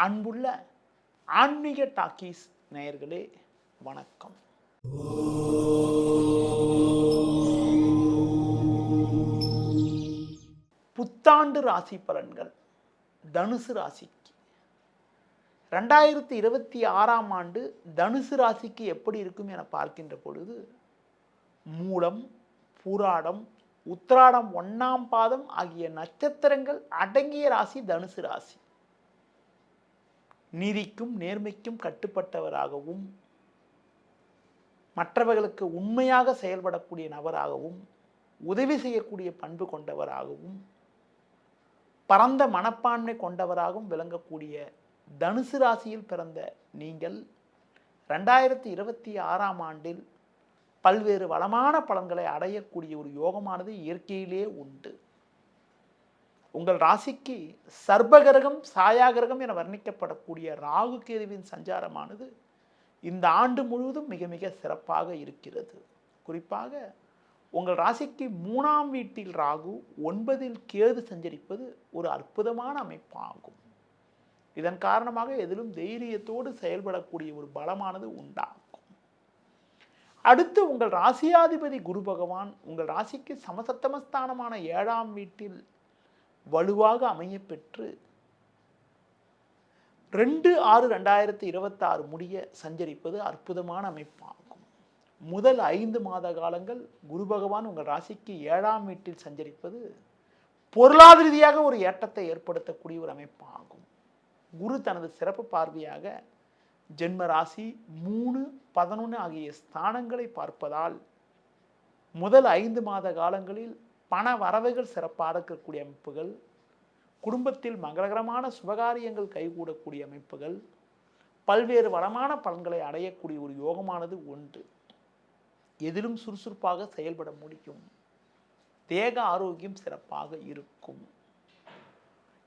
அன்புள்ள ஆன்மீக டாக்கீஸ் நேயர்களே, வணக்கம். புத்தாண்டு ராசி பலன்கள் தனுசு ராசிக்கு 2026ஆம் ஆண்டு தனுசு ராசிக்கு எப்படி இருக்கும் என பார்க்கின்ற பொழுது, மூலம், பூராடம், உத்திராடம் 1ஆம் பாதம் ஆகிய நட்சத்திரங்கள் அடங்கிய ராசி தனுசு ராசி. நீதிக்கும் நேர்மைக்கும் கட்டுப்பட்டவராகவும், மற்றவர்களுக்கு உண்மையாக செயல்படக்கூடிய நபராகவும், உதவி செய்யக்கூடிய பண்பு கொண்டவராகவும், பரந்த மனப்பான்மை கொண்டவராகவும் விளங்கக்கூடிய தனுசு ராசியில் பிறந்த நீங்கள் 2026ஆம் ஆண்டில் பல்வேறு வளமான பலன்களை அடையக்கூடிய ஒரு யோகமானது இயற்கையிலே உண்டு. உங்கள் ராசிக்கு சர்பகிரகம், சாயாகிரகம் என வர்ணிக்கப்படக்கூடிய ராகு கேதுவின் சஞ்சாரமானது இந்த ஆண்டு முழுவதும் மிக மிக சிறப்பாக இருக்கிறது. குறிப்பாக உங்கள் ராசிக்கு 3ஆம் வீட்டில் ராகு, 9இல் கேது சஞ்சரிப்பது ஒரு அற்புதமான அமைப்பாகும். இதன் காரணமாக எதிலும் தைரியத்தோடு செயல்படக்கூடிய ஒரு பலமானது உண்டாகும். அடுத்து உங்கள் ராசியாதிபதி குரு பகவான் உங்கள் ராசிக்கு சமசப்தமஸ்தானமான 7ஆம் வீட்டில் வலுவாக அமைய பெற்று 2/6/2026 முடிய சஞ்சரிப்பது அற்புதமான அமைப்பாகும். முதல் 5 மாத காலங்கள் குரு பகவான் உங்கள் ராசிக்கு 7ஆம் வீட்டில் சஞ்சரிப்பது பொருளாதார ரீதியாக ஒரு ஏற்றத்தை ஏற்படுத்தக்கூடிய ஒரு அமைப்பாகும். குரு தனது சிறப்பு பார்வையாக ஜென்ம ராசி 3, 11 ஆகிய ஸ்தானங்களை பார்ப்பதால் முதல் 5 மாத காலங்களில் பண வரவுகள் சிறப்பாக இருக்கக்கூடிய அமைப்புகள், குடும்பத்தில் மங்களகரமான சுபகாரியங்கள் கைகூடக்கூடிய அமைப்புகள், பல்வேறு வளமான பலன்களை அடையக்கூடிய ஒரு யோகமானது உண்டு. எதிலும் சுறுசுறுப்பாக செயல்பட முடியும். தேக ஆரோக்கியம் சிறப்பாக இருக்கும்.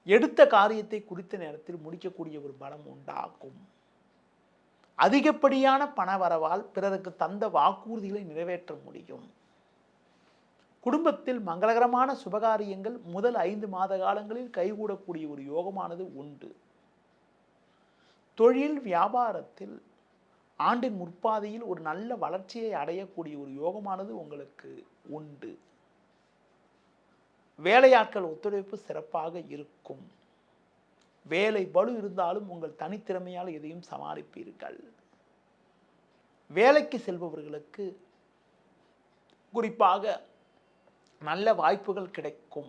எடுத்த காரியத்தை குறித்த நேரத்தில் முடிக்கக்கூடிய ஒரு பலம் உண்டாகும். அதிகப்படியான பண வரவால் பிறருக்கு தந்த வாக்குறுதிகளை நிறைவேற்ற முடியும். குடும்பத்தில் மங்களகரமான சுபகாரியங்கள் முதல் 5 மாத காலங்களில் கைகூடக்கூடிய ஒரு யோகமானது உண்டு. தொழில் வியாபாரத்தில் ஆண்டின் முற்பாதையில் ஒரு நல்ல வளர்ச்சியை அடையக்கூடிய ஒரு யோகமானது உங்களுக்கு உண்டு. வேலையாட்கள் ஒத்துழைப்பு சிறப்பாக இருக்கும். வேலை பளு இருந்தாலும் உங்கள் தனித்திறமையால் எதையும் சமாளிப்பீர்கள். வேலைக்கு செல்பவர்களுக்கு குறிப்பாக நல்ல வாய்ப்புகள் கிடைக்கும்.